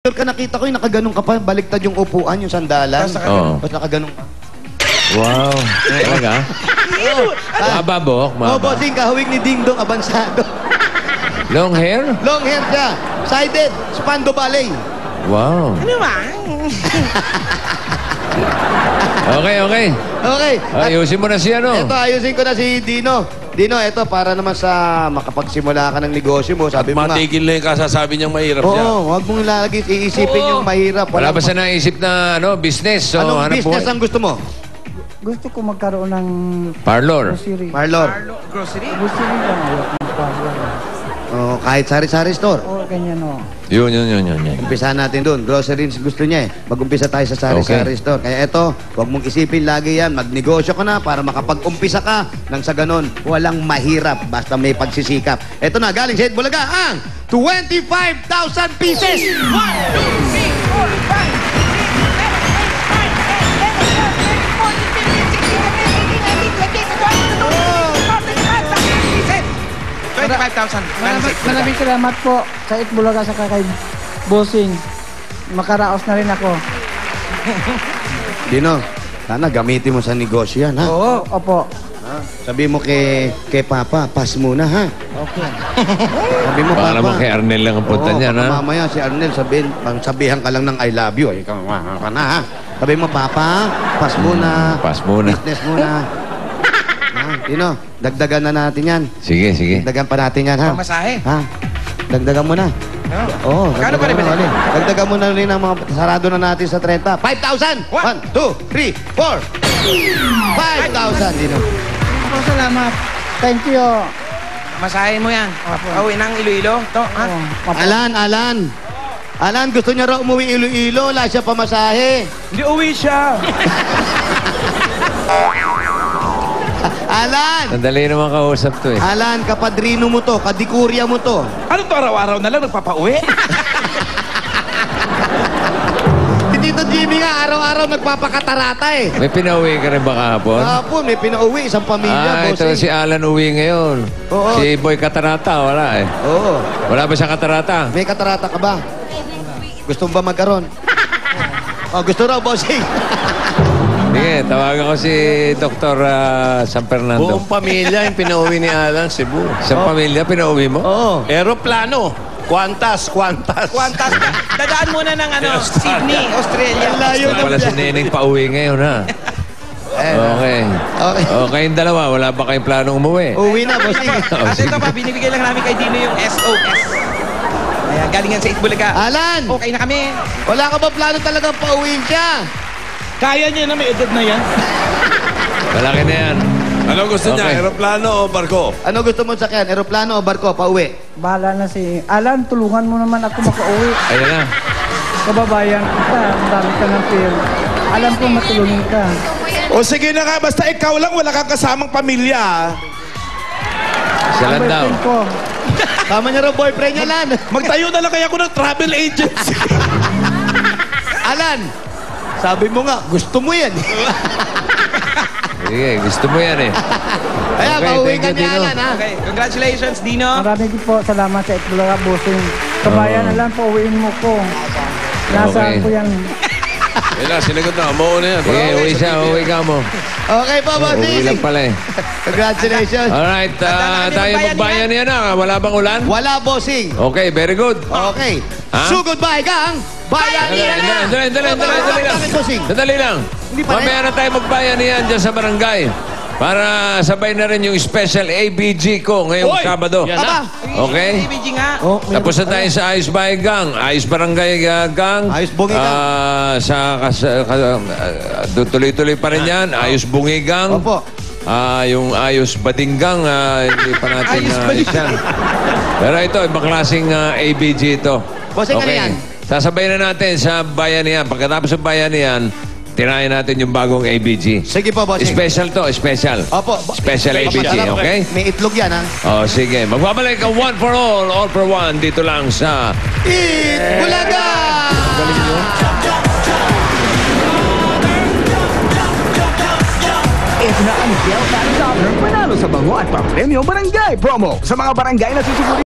Victor ka, nakita ko yung nakaganon ka pa, baliktad yung upuan, yung sandalan. Oo. Tapos nakaganon ka. Wow. Talaga? Haba buhok, Oh, maba. bossing, kahawig ni Ding Dong Abansado. Long hair? Long hair siya. Sided. Spando Ballet. Wow. Ano ba? Okay, okay. Okay. Ayusin mo na siya, no? Ito, ayusin ko na si Dino. Dino, ito, para naman sa makapagsimula ka ng negosyo mo. Sabi mo nga. Matigil na yung kasasabi niyang mahirap siya. Oo, huwag mong lalagay, iisipin yung mahirap. Wala ba siya naisip na business? So, Anong hanap business buhay? ang gusto mo? Gusto ko magkaroon ng Parlor. grocery. Marlon. Grocery? Grocery lang. Ayoko ng parlor. Oh, kahit sari-sari store. O, ganyan o. Yun. Umpisahan natin doon. Groceries gusto niya eh. Mag-umpisa tayo sa sari-sari Okay. store. Kaya eto, huwag mong isipin lagi yan. Magnegosyo ka na para makapag-umpisa ka. Nang sa ganon, walang mahirap. Basta may pagsisikap. Eto na, galing sa Bulaga ang 25,000 pieces! 1, 2, 3, 4, 5, 25,000. Maraming salamat po sa Itbulaga sa kay Bossing. Makaraos na rin ako. Dino, sana gamitin mo sa negosyo yan, ha? Oo. Opo. Sabi mo kay Papa, pass muna, ha? Okay. Sabi mo, Baka Papa. naman kay Arnel lang ang punta niyan, baka ha? mamaya si Arnel sabihan ka lang ng I love you. Ikaw ka na, ha? Sabi mo, Papa, pass muna. Pass muna. Business muna. Dino, dagdagan na natin yan. Sige. Dagdagan pa natin yan, ha? Pamasahe. Ha? Dagdagan mo na. Oo. Magkano pa rin ba? Dagdagan mo na rin ang mga sarado na natin sa 30. 5,000! 1, 2, 3, 4! 5,000, Dino. Opo, salamat. Thank you. Masahe mo yan. Pauwi ng Iloilo. To, ha? Opo. Alan, gusto niya raw umuwi Iloilo. Wala siya pamasahe. Hindi uwi siya. Alan! Sandali naman kausap to, eh. Alan, kapadrino mo to, kadikurya mo to. Ano to, araw-araw na lang nagpapauwi? Si Tito Jimmy nga, araw-araw nagpapakatarata eh. May pinauwi ka rin ba kahapon? Kahapon, may pinauwi, isang pamilya, Ito bossing. si Alan uwi ngayon. Oo. Si Boy Katarata, wala eh. Oo. Wala ba siya Katarata? May katarata ka ba? Gusto mo ba magkaroon? Oh, gusto raw, bossing. Sige, tawagan ko si Dr. San Fernando. Buong pamilya yung pinauwi ni Alan, Cebu. Sa pamilya, pinauwi mo? Oo. Aeroplano. Qantas. Kwantas ka. Dadaan muna ng Sydney, Australia. Ang layo Wala na pala si Neneng pauwi ngayon, ha? Okay. Okay. O, kayong dalawa, wala ba kayong planong umuwi? Uwi na, bossing. At ito pa, binibigay lang namin kay Dino yung SOS. Ayan, galing yan sa Itbulaga. Alan! Okay na kami. Wala ka ba plano talagang pauwiin siya? Kaya niya na, may edad na yan. Malaki na yan. Ano gusto niya? Okay. Aeroplano o barko? Ano gusto mo sakyan? Aeroplano o barko? Pauwi? Bahala na si Alan, tulungan mo naman ako makauwi. Ayan na. Kababayan kita, ang dami ka ng pera. Alam ko matulungin ka. O sige na nga, basta ikaw lang, wala kang kasamang pamilya. Isa lang daw. Boyfriend ko. Tama niya raw boyfriend niya, Alan. Magtayo na lang kaya ako ng travel agency. Alan, sabi mo nga, gusto mo yan. Sige, gusto mo yan eh. Kaya Okay, pauwi thank ka you, ni Dino. Alan, ha? Okay, congratulations, Dino. Maraming po salamat sa Itbulaga, Bossing. Kabayan na lang, pauwiin mo ko. Nasaan Okay. ko yan? Yan na, sinagot na. Umuo na yan. Sige, uwi siya, uwi ka mo. Okay po, Uwi bossing. lang pala eh. Congratulations. Alright, Tandaan tayo niyo, magbayan niya na. Wala bang ulan? Wala, bossing. Okay, very good. Okay. Ha? So goodbye, gang. Bayanihan na. Bakit, bossing? Sandali lang. Hindi pa rin. Mamaya na tayo magbayanihan dyan sa barangay. Para sabay na rin yung special ABG ko ngayong Oy! Sabado. Yan na. Okay? ABG nga. Oh, Tapos na tayo sa Ayos Bahay Gang. Ayos Barangay Gang. Ayos Bungi Gang. Tuloy-tuloy pa rin yan. Ayos Bungi Gang. Opo. Yung Ayos Bading Gang. Hindi pa natin Ayos ayos yan. Pero ito, ibang klaseng ABG ito. Bossing, ano yan? Sasabay na natin sa bayanihan. Pagkatapos sa bayanihan, tirayan natin yung bagong ABG. Sige po, bossing. Special to, special. Opo. Special ABG, Papasarap. okay? May itlog yan, ha? Oh, sige. Magbabalik ang one for all for one dito lang sa Eat Bulaga! Ito na ang Delta Dollar Panalo sa Bango at Papremyo Barangay Promo sa mga barangay na susugurin.